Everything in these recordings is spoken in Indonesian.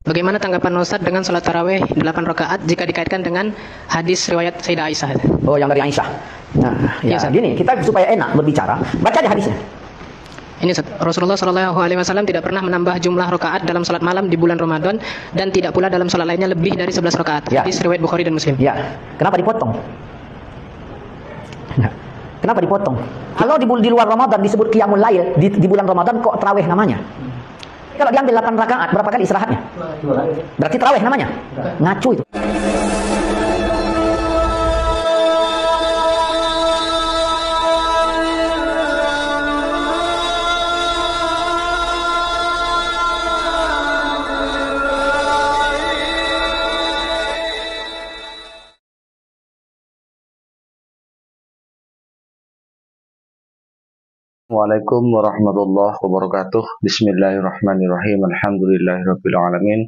Bagaimana tanggapan Ustadz dengan sholat tarawih 8 rakaat jika dikaitkan dengan hadis riwayat Sayyidah Aisyah? Oh, yang dari Aisyah. Nah, ya, gini, kita supaya enak berbicara, baca aja hadisnya. Ini Rasulullah SAW tidak pernah menambah jumlah rakaat dalam sholat malam di bulan Ramadan dan tidak pula dalam sholat lainnya lebih dari 11 rakaat. Ya. Hadis riwayat Bukhari dan Muslim. Ya, kenapa dipotong? Nah, kenapa dipotong? Kalau di luar Ramadan disebut qiyamul lail, di bulan Ramadan kok tarawih namanya? Kalau diambil 8 rakaat, berapa kali istirahatnya? Berarti tarawih namanya? Ngacu itu. Waalaikumsalam warahmatullahi wabarakatuh. Bismillahirrahmanirrahim. Alhamdulillahirabbil alamin.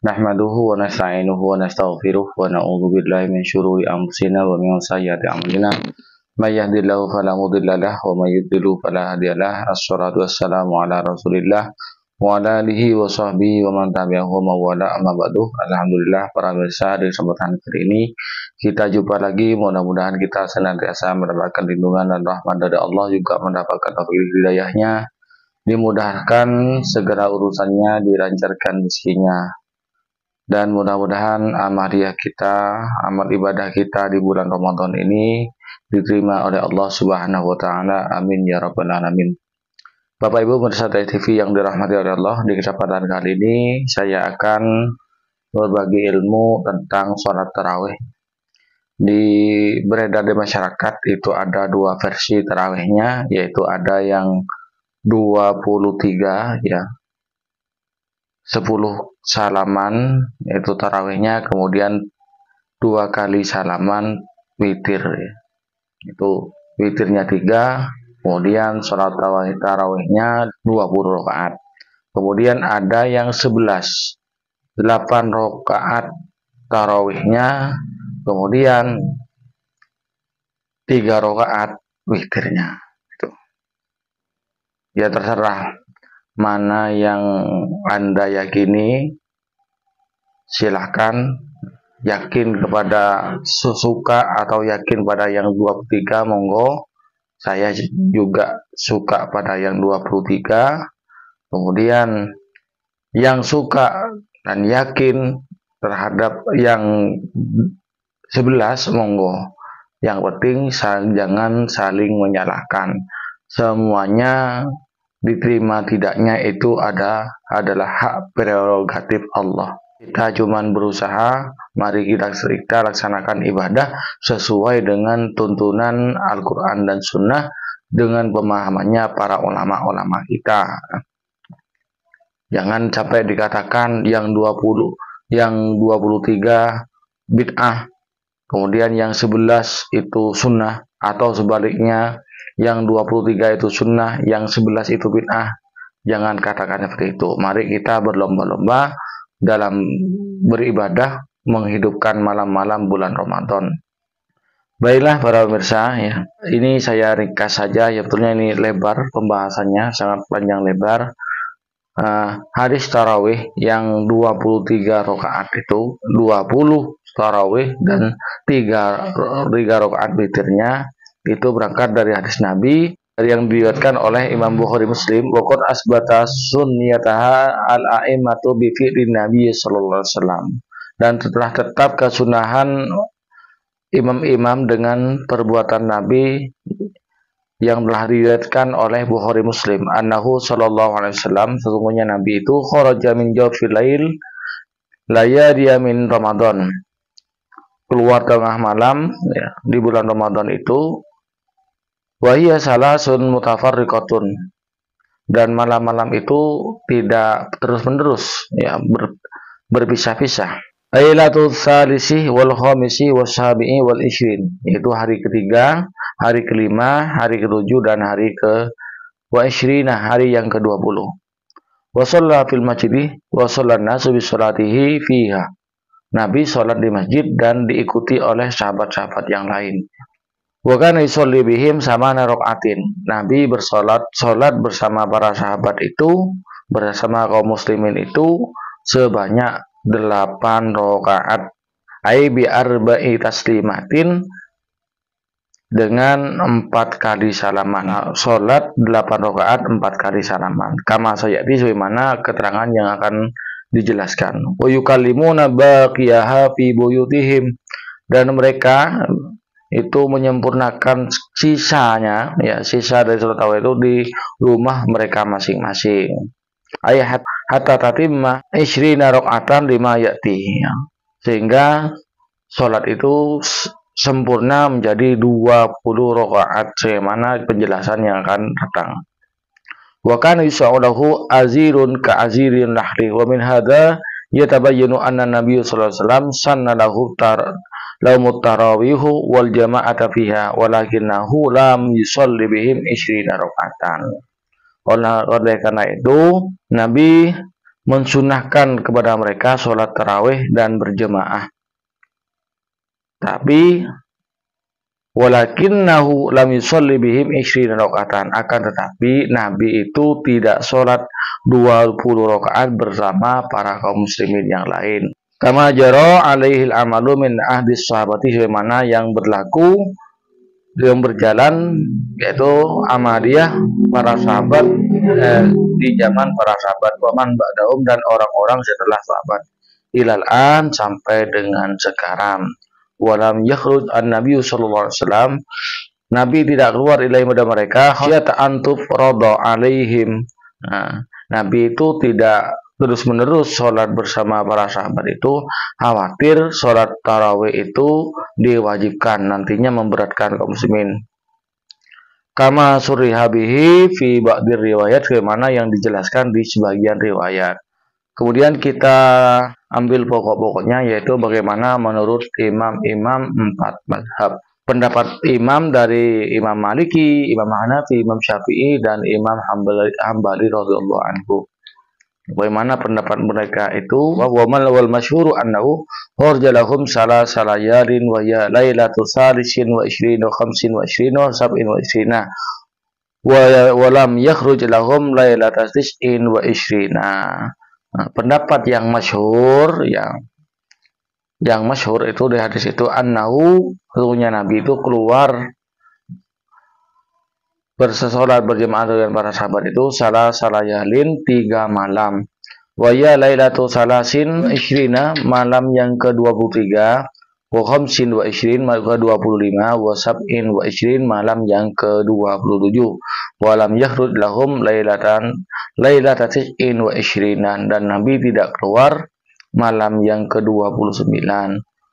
Nahmaduhu wa nasta'inuhu wa nastaghfiruh wa na'udzu billahi min syururi anfusina wa min sayyiati a'malina. May yahdihillahu fala mudilla lahu wa may yudlil fala hadiyalah. Assalatu wassalamu ala Rasulillah wa ala alihi wa sahbihi wa man tabi'ahu wa wala amma ba'du. Alhamdulillah, para pemirsa, di kesempatan kali ini kita jumpa lagi. Mudah-mudahan kita senantiasa mendapatkan lindungan dan rahmat dari Allah, juga mendapatkan taufik hidayahnya, dimudahkan segala urusannya, dilancarkan rezekinya, dan mudah-mudahan amaliyah kita, amal ibadah kita di bulan Ramadan ini diterima oleh Allah Subhanahu wa taala. Amin ya rabbal alamin. Bapak Ibu pemirsa TV yang dirahmati oleh Allah, di kesempatan kali ini saya akan berbagi ilmu tentang sholat tarawih. Beredar di masyarakat itu ada dua versi tarawihnya, yaitu ada yang 23 ya, 10 salaman itu tarawihnya, kemudian 2 kali salaman witir ya. Itu witirnya 3, kemudian sholat tarawihnya 20 rakaat. Kemudian ada yang 11, 8 rakaat tarawihnya, kemudian 3 rakaat witirnya. Itu ya, terserah mana yang Anda yakini, silahkan. Yakin kepada suka atau yakin pada yang 23, monggo. Saya juga suka pada yang 23. Kemudian yang suka dan yakin terhadap yang 11, monggo. Yang penting jangan saling menyalahkan. Semuanya diterima tidaknya itu adalah hak prerogatif Allah. Kita cuma berusaha, mari kita laksanakan ibadah sesuai dengan tuntunan Al-Quran dan Sunnah dengan pemahamannya para ulama-ulama kita. Jangan sampai dikatakan yang 20, yang 23 bid'ah, kemudian yang 11 itu sunnah, atau sebaliknya yang 23 itu sunnah, yang 11 itu bid'ah. Jangan katakan seperti itu. Mari kita berlomba-lomba dalam beribadah, menghidupkan malam-malam bulan Ramadan. Baiklah para pemirsa ya, ini saya ringkas saja ya, betulnya ini lebar pembahasannya, sangat panjang lebar. Hadis tarawih yang 23 rakaat itu 20 tarawih dan 3 rakaat witirnya itu berangkat dari hadis Nabi yang diriwayatkan oleh Imam Bukhari Muslim. Waqad asbata sunniyataha al-a'immatu bi fi'lin Nabi sallallahu alaihi wasallam. Dan telah tetap kesunahan imam-imam dengan perbuatan Nabi yang telah diriwayatkan oleh Bukhari Muslim. Annahu sallallahu alaihi wasallam, sesungguhnya Nabi itu kharaja min jawfil lail layaliya min Ramadan, keluar tengah malam ya, di bulan Ramadan itu. Wahiyya salasun mutafarriqatun, dan malam-malam itu tidak terus-menerus ya, berpisah-pisah. Lailatul salisi wal khamisi wassabi'i wal ishrin, yaitu hari ketiga, hari kelima, hari ketujuh, dan hari ke wa ishrina, hari yang ke-20. Wa shalla fil masjid wa shallan nasu bi sholatihi fiha. Nabi sholat di masjid dan diikuti oleh sahabat-sahabat yang lain. Wa kana yusolli bihim samana rakaatin. Nabi sholat bersama para sahabat itu, bersama kaum muslimin itu sebanyak 8 rakaat. Ai bi arba'i taslimatin, dengan 4 kali salaman. Salat 8 rakaat 4 kali salaman. Kama sayati, sebagaimana keterangan yang akan dijelaskan. Wa yukallimuna baqiyaha fi buyutihim, dan mereka itu menyempurnakan sisanya, ya, sisa dari salat tarawih itu di rumah mereka masing-masing. Ayat hatta tatimma 20 rakaatan lima yati, sehingga salat itu sempurna menjadi 20 rakaat, sebagaimana penjelasan yang akan datang. Wa kana yusa'ulahu azirun ka azirin nahri, wa min hadza yatabayyanu anna Nabiy sallallahu alaihi wasallam sanna lahu laumut tarawihu wal jama'ata fiha, walakinahu lam yusalli bihim 20 rakaatan. Oleh karena itu, Nabi mensunahkan kepada mereka sholat tarawih dan berjemaah. Tapi walakinnahu lam yusalli bihim 20 rakaatan, akan tetapi Nabi itu tidak sholat 20 rakaat bersama para kaum muslimin yang lain. Kama jara alaihil amalu min ahdis sahabati, sebagaimana yang berlaku, yang berjalan, yaitu amaliyah para sahabat di zaman para sahabat, waman ba'dahum, dan orang-orang setelah sahabat, ilal an, sampai dengan sekarang. Walam yakhruj an-nabiy sallallahu alaihi wasallam, Nabi tidak keluar ilaihim pada mereka, khasyata antuf rada alaihim. Nabi itu tidak terus-menerus sholat bersama para sahabat itu, khawatir sholat tarawih itu diwajibkan, nantinya memberatkan kaum muslimin. Kama suriha bihi fi ba'dir riwayat, bagaimana yang dijelaskan di sebagian riwayat. Kemudian kita ambil pokok-pokoknya, yaitu bagaimana menurut imam-imam 4 mazhab. Pendapat imam dari Imam Maliki, Imam Hanafi, Imam Syafi'i, dan Imam Hambali radhiyallahu anhu. Bagaimana pendapat mereka itu? Wa wal masyhuru annahu kharajalahum salasalayalin wa ya lailatu salisin wa 20 wa 25 wa 27 wa lam yakhruj lahum lailatas 29 wa 20. Pendapat yang masyhur, yang masyhur itu di hadis itu, annahu, sesungguhnya Nabi itu keluar bersolat berjemaah dengan para sahabat itu salayalin 3 malam, wa ya lailatu salasin 20, malam yang ke-23, wa khamsin wa 20, malam ke-25, wa sab'in wa 20, malam yang ke-27, wa lam yakhruj lahum lailatan 29, dan Nabi tidak keluar malam yang ke-29.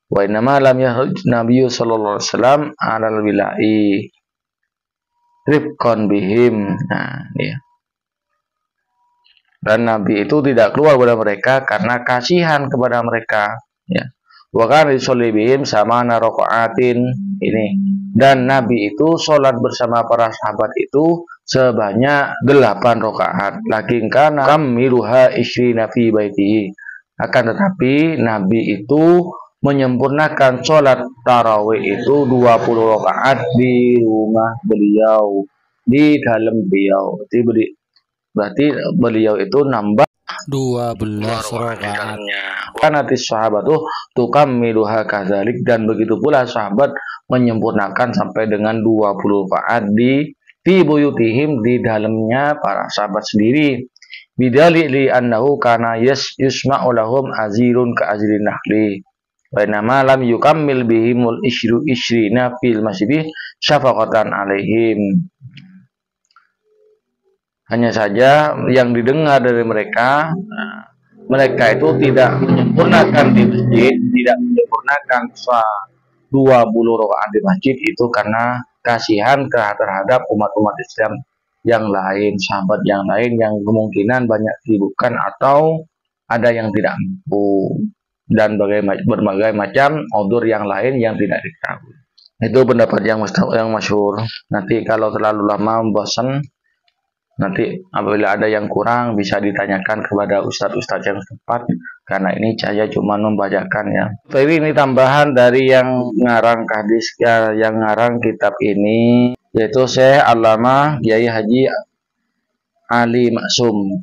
Wa inna lam yakhruj Nabi sallallahu alaihi wasallam alal wila'i rifqan bihim. Dan Nabi itu tidak keluar kepada mereka karena kasihan kepada mereka, ya. Wa kana yusalli bihim samana rakaatin, ini. Dan Nabi itu sholat bersama para sahabat itu sebanyak 8 rakaat. Lakin kana kamiluha 20 fi baitihi, akan tetapi Nabi itu menyempurnakan sholat tarawih itu 20 rakaat di rumah beliau, di dalam beliau. Berarti beliau itu nambah 12 rakaat. Karena sahabat itu tukammiluha kadzalik, dan begitu pula sahabat menyempurnakan sampai dengan 20 rakaat di buyutihim, di dalamnya para sahabat sendiri. Bidali annahu kana yusma'u lahum azirun ka azrin nahli, wa inama lam yukammil bihimul ishrina fil masjid syafaqatan alaihim. Hanya saja yang didengar dari mereka, mereka itu tidak menyempurnakan di masjid, tidak menyempurnakan 20 rakaat di masjid itu karena kasihan terhadap umat-umat Islam yang lain, sahabat yang lain yang kemungkinan banyak kesibukan atau ada yang tidak mampu, dan berbagai macam udzur yang lain yang tidak diketahui. Itu pendapat yang masyhur. Nanti kalau terlalu lama bosan, nanti apabila ada yang kurang bisa ditanyakan kepada ustadz-ustadz yang tepat, karena ini saya cuma membacakan, ya. Tapi ini tambahan dari yang ngarang hadis, yang ngarang kitab ini, yaitu Syekh Allamah Kiai Haji Ali Maksum.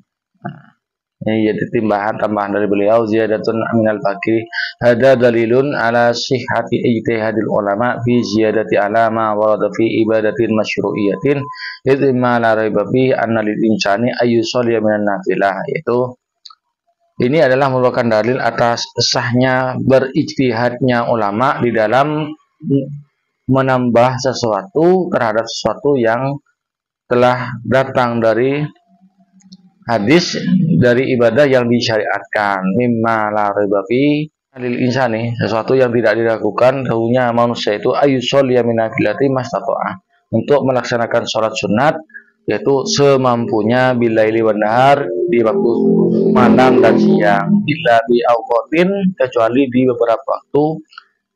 Ini jadi tambahan dari beliau, ziyadatun minal fakir. Hada dalilun ala sihhati ijtihadil ulama fi ziyadati ala ma warada fi ibadatin masyru'iyatin idh ma la raiba fi anna lil insani ayyusalli minan nafilah. Yaitu ini adalah merupakan dalil atas sahnya berijtihadnya ulama di dalam menambah sesuatu terhadap sesuatu yang telah datang dari hadis dari ibadah yang disyariatkan. Mimma la raiba fi lil insani, sesuatu yang tidak diragukan tahunya manusia itu ayyusolli min nafilati mastata'ah, untuk melaksanakan sholat sunat yaitu semampunya bilaili wan nahar, di waktu malam dan siang, illa bi awqatin, kecuali di beberapa waktu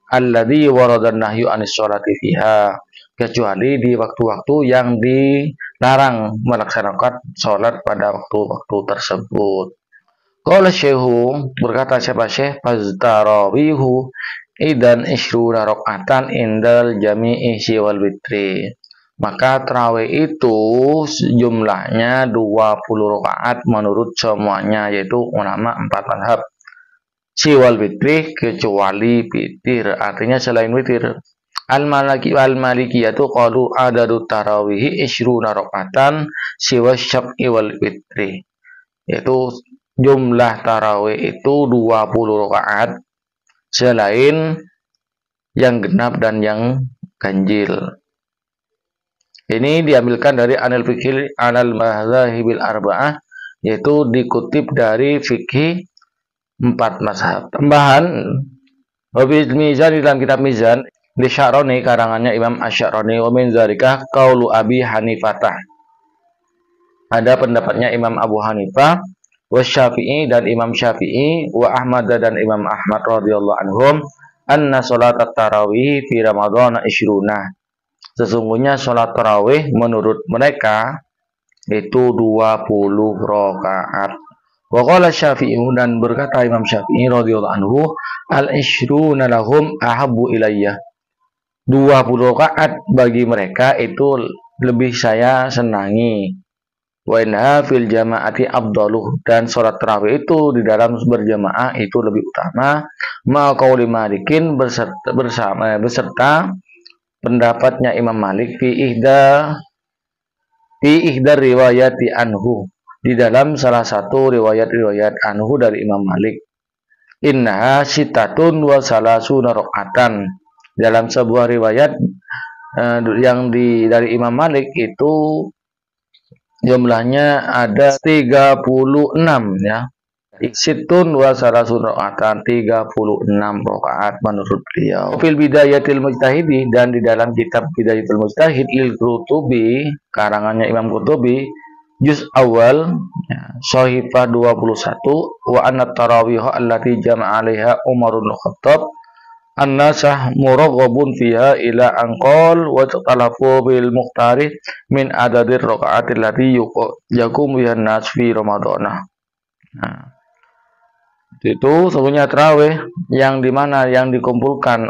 alladzi warada nahyu anis sholati fiha, kecuali di waktu-waktu yang dilarang melaksanakan sholat pada waktu-waktu tersebut. Qala syekhu, berkata siapa syekh, faztarawihu idan ishruna rakaatan indal jami'i siwal witri, maka tarawih itu jumlahnya 20 rakaat menurut semuanya, yaitu ulama 4 mazhab. Siwal witri, kecuali witir, artinya selain witir. Al-Malikiyatu qalu adadu tarawihi ishruna rakaatan siwa syaf'i wal witri, yaitu jumlah tarawih itu 20 rakaat selain yang genap dan yang ganjil. Ini diambilkan dari Anil Fikih Anal Mazahibil Arba'ah, yaitu dikutip dari fikih 4 mazhab. Tambahan Wabil Mizan, dalam kitab Mizan di Sya'roni, karangannya Imam Asy-Sya'roni, wa min dzalika qaulu Abi Hanifatah, ada pendapatnya Imam Abu Hanifah, wa Syafi'i dan Imam Syafi'i, wa Ahmad dan Imam Ahmad radhiyallahu anhum, anna sholatat tarawih fi Ramadhan isyruna, sesungguhnya sholat tarawih menurut mereka itu 20 rakaat. Wa qala Syafi'i, dan berkata Imam Syafi'i radhiyallahu anhu, al-isyruna lahum ahabbu ilayya, 20 rakaat bagi mereka itu lebih saya senangi. Wa inha fil jama'ati afdaluh, dan sholat tarawih itu di dalam berjamaah itu lebih utama. Ma qauli Malikin, beserta pendapatnya Imam Malik fi ihda riwayati anhu, di dalam salah satu riwayat anhu dari Imam Malik. Innaha sitatun wa salasuna rakaatan, dalam sebuah riwayat yang dari Imam Malik itu jumlahnya ada 36 ya. Situn wa salasuna rakaatan, 36 rakaat menurut beliau. Fil bidayatil mujtahidi, dan di dalam kitab bidayatul mujtahid lil Qurtubi, karangannya Imam Qurtubi, juz awal shahifah 21, wa anna tarawih allati jama'a 'alaiha Umar bin Khattab an-nasah muraghabun fiha ila anqal wa talafu bil muqtari min adadir raqaatil lati yakum bihan nas fi ramadhana. Nah, itu sebenarnya tarawih yang dimana yang dikumpulkan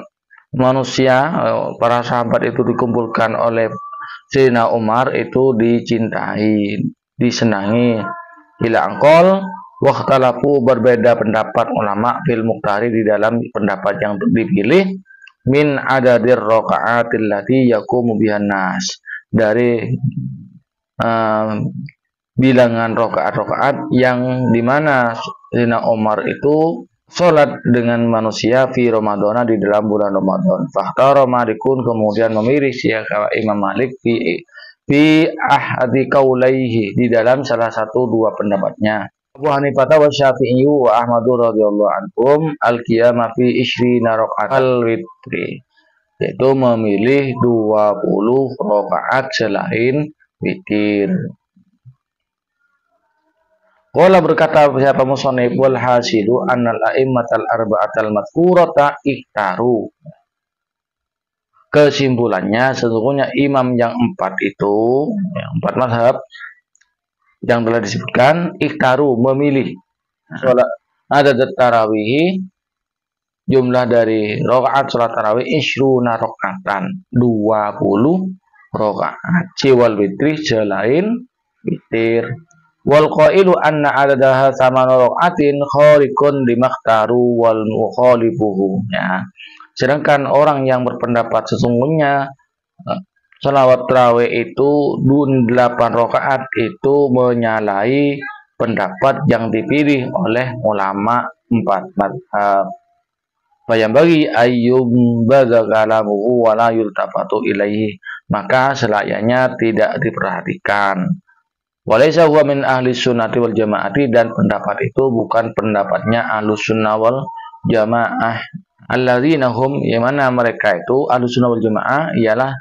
manusia, para sahabat itu dikumpulkan oleh Sayyidina Umar itu dicintai, disenangi, ila anqal wakhtalafu, berbeda pendapat ulama fil muqtari, di dalam pendapat yang dipilih, min adadir raqaatil lati yaqumu bihan nas, dari bilangan rakaat-rakaat yang dimana Sayyidina Umar itu sholat dengan manusia fi Ramadhana, di dalam bulan Ramadan. Fakhtara Malikun, kemudian memilih siapa Imam Malik fi ahadi qaulaihi, di dalam salah satu dua pendapatnya. Abu Hanifah wa Syafi'i wa Ahmadu radhiyallahu anhum al-qiyamah fi ishrina raka'atal witri, yaitu memilih 20 rakaat selain witir. Qala, berkata siapa musannif, wal hasilu annal a'immatal arba'atal madhkurata ikhtaru, kesimpulannya sesungguhnya imam yang 4 itu, yang 4 mazhab yang telah disebutkan, ikhtaru, memilih sholat ada tarawih, jumlah dari rakaat sholat tarawih isyruna rakaatan, 20 rakaat, siwal witri, selain witir. Wal qailu anna adadaha samanu raqatin khariqun limakhtaru wal mukhalifuhu. Ya. Sedangkan orang yang berpendapat sesungguhnya salawat tarawih itu 8 rakaat itu menyalahi pendapat yang dipilih oleh ulama 4 mazhab. Fayambagi ayyum badakalamuhu wa la yultafatu ilaihi, maka selayaknya tidak diperhatikan. Walaysa huwa min ahli sunnati wal jamaati, dan pendapat itu bukan pendapatnya ahlus sunnah wal jamaah. Alladzina hum, yang mana mereka itu ahlus sunnah wal jamaah ialah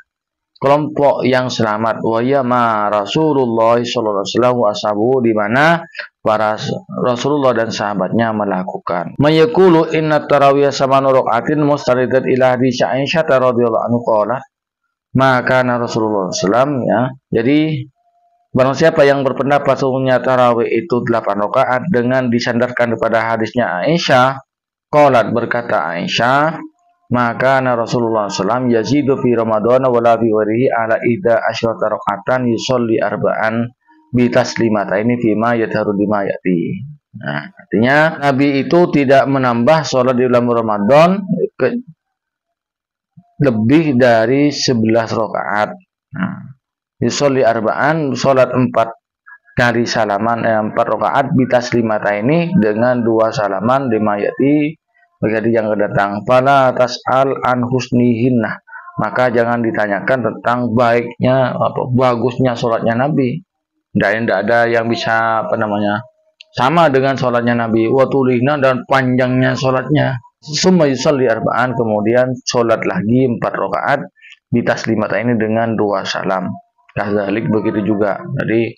kelompok yang selamat. Wa ya ma Rasulullah sallallahu alaihi wasallam ashabu, di mana para Rasulullah dan sahabatnya melakukan. Mayaqulu inna tarawih samanu raqatin mustaridat ila hadits Aisyah radhiyallahu anhu qalat, maka Rasulullah sallallahu, ya. Jadi barang siapa yang berpendapat sesungguhnya tarawih itu 8 rakaat dengan disandarkan kepada hadisnya Aisyah, qalat, berkata Aisyah, maka Rasulullah SAW yazidu fi Ramadan wa la fi warihi ala ida asyrata rakaatan yusolli arba'an bi taslimataini fima yadharu lima yati. Nah, artinya Nabi itu tidak menambah sholat di bulan Ramadan lebih dari 11 rakaat. Nah, yusolli arba'an, sholat 4 kali salaman, 4 rakaat bitaslimataini, dengan 2 salaman lima yati, bagi yang kedatang. Fala tas'al an husnihinna, maka jangan ditanyakan tentang baiknya, bagusnya sholatnya Nabi. Tidak ada yang bisa sama dengan sholatnya Nabi. Wa tulihna, dan panjangnya sholatnya. Summa yusalli arba'an, kemudian sholat lagi 4 rakaat bitaslimataini dengan 2 salam. Kadzalik begitu juga. Jadi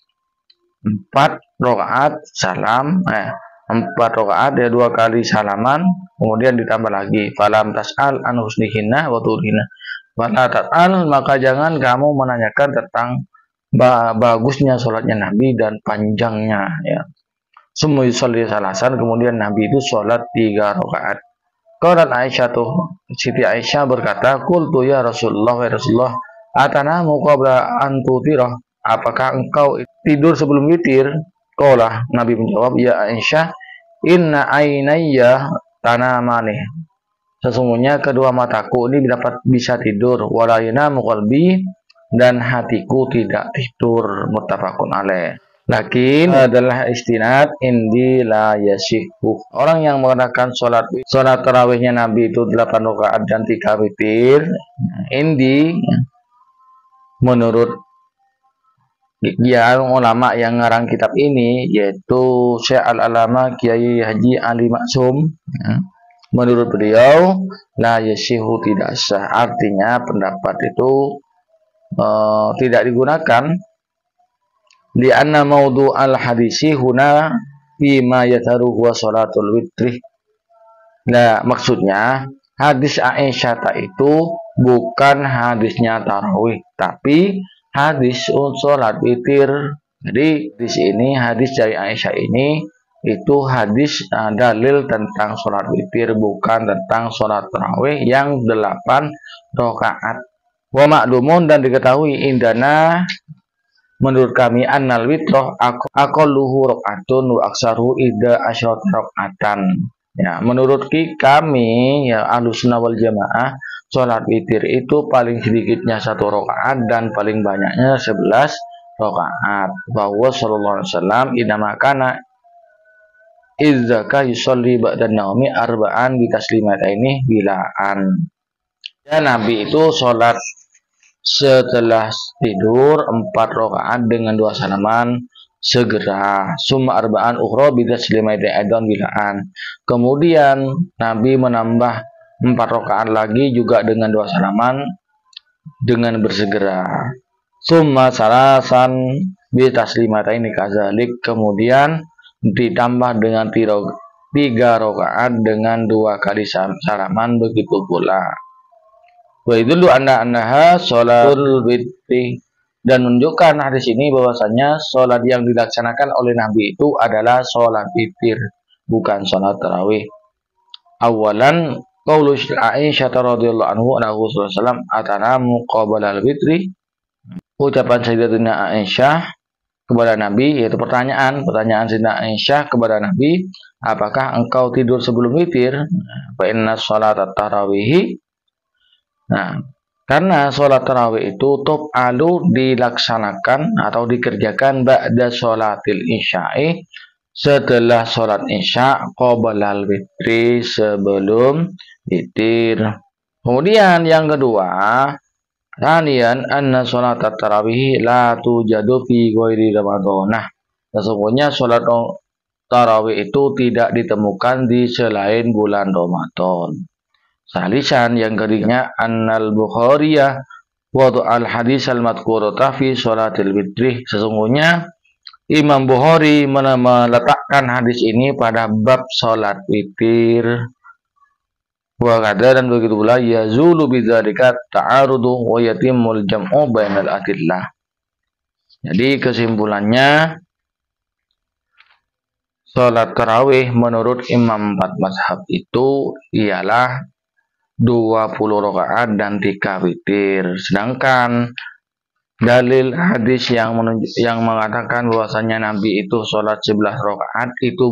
4 rakaat salam, 4 rakaat ya 2 kali salaman, kemudian ditambah lagi falam tas'al an husnihinna wa tulihna. Fala tas'al, maka jangan kamu menanyakan tentang bagusnya sholatnya Nabi dan panjangnya, ya. Summa yusalli salasan, kemudian Nabi itu sholat 3 rakaat. Qalat Aisyah, Siti Aisyah berkata, qultu ya Rasulullah, ya Rasulullah, atanamu qabla an tutirah, apakah engkau tidur sebelum witir? Qala, Nabi menjawab, ya Aisyah, inna ainayya tanamani, sesungguhnya kedua mataku ini bisa tidur, wala yanamu qalbi, dan hatiku tidak tidur. Muttafaqun alaih. Lakin adalah istinad indi la yasihu. Orang yang mengadakan sholat tarawihnya Nabi itu 8 rakaat dan 3 witir, indi menurut ulama yang ngarang kitab ini, yaitu Syekh Al-Alama Kiai Haji Ali Maksum, ya. Menurut beliau la yasihu, tidak sah, artinya pendapat itu tidak digunakan. Di anna maudhu al hadisi huna fima yataru huwa sholatul witri. Nah, maksudnya hadis Aisyah itu bukan hadisnya tarawih, tapi hadis sholat witir. Jadi di sini hadis dari Aisyah ini itu hadis dalil tentang sholat witir, bukan tentang sholat tarawih yang 8 rakaat. Wa ma'lumun, dan diketahui indana, menurut kami, annal witroh aqalluhu rakaatun wa aksaruhu ida asyrat rakaatan. Ya, menurut kami, ya Ahlus Sunnah wal Jamaah, sholat witir itu paling sedikitnya 1 rakaat dan paling banyaknya 11 rakaat. Bahwa sallallahu alaihi wasallam idama kana izzaka yusolli ba'dan naumi arba'an bitaslimataini bilaan. Ya, Nabi itu sholat setelah tidur 4 rakaat dengan 2 salaman segera. Summa arba'an ukhra bitaslimataini aidan bilaan. Kemudian Nabi menambah 4 rakaat lagi juga dengan 2 salaman dengan bersegera. Summa salasan bitaslimataini kadzalik, kemudian ditambah dengan 3 rakaat dengan 2 kali salaman, begitu pula. Wa idullu annaha sholatul witri, dan menunjukkan hadis ini bahwasanya sholat yang dilaksanakan oleh Nabi itu adalah sholat witir, bukan sholat tarawih. Awalan qaulu Aisyah radhiyallahu anhu annahu sallallahu atanamu qabla al-witri, ucapan Sayyidatina Aisyah kepada Nabi, yaitu pertanyaan Sayyidatina Aisyah kepada Nabi, apakah engkau tidur sebelum witir? Fa inna sholat tarawih. Nah, karena sholat tarawih itu tuf'alu dilaksanakan atau dikerjakan ba'da sholatil isya'i, setelah sholat isya, qoblal witri, sebelum witir. Kemudian yang kedua, Ranian anna sholat tarawih la tujadu fi ghairi Ramadan. Sesungguhnya sholat tarawih itu tidak ditemukan di selain bulan Ramadan. Salisan yang ketiganya annal Bukhariyah wadu al hadis al madhkurata fi sholatil witri. Sesungguhnya Imam Bukhari meletakkan hadis ini pada bab sholat witir. Wa kadza, dan begitu pula yazulu bidzalika ta'arudu wa yatimul jam'u bainal adillah. Jadi kesimpulannya, sholat tarawih menurut Imam 4 mazhab itu ialah 20 rakaat dan 3 witir. Sedangkan dalil hadis yang mengatakan bahwasanya Nabi itu sholat 11 rakaat itu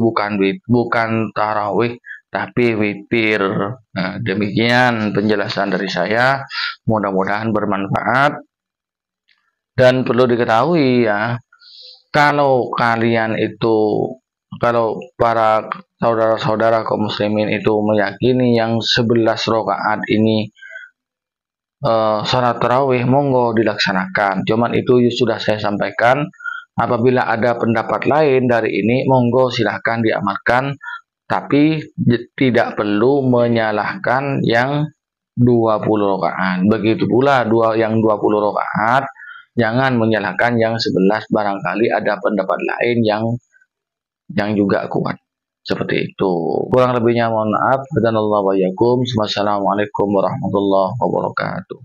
bukan tarawih tapi witir. Nah, demikian penjelasan dari saya. Mudah-mudahan bermanfaat. Dan perlu diketahui ya, kalau para saudara-saudara kaum muslimin itu meyakini yang 11 rakaat ini sholat tarawih, monggo dilaksanakan. Cuman itu sudah saya sampaikan. Apabila ada pendapat lain dari ini, monggo silahkan diamalkan. Tapi tidak perlu menyalahkan yang 20 rakaat. Begitu pula yang 20 rakaat, jangan menyalahkan yang 11, barangkali ada pendapat lain yang juga kuat. Seperti itu. Kurang lebihnya mohon maaf. Wassalamualaikum warahmatullahi wabarakatuh.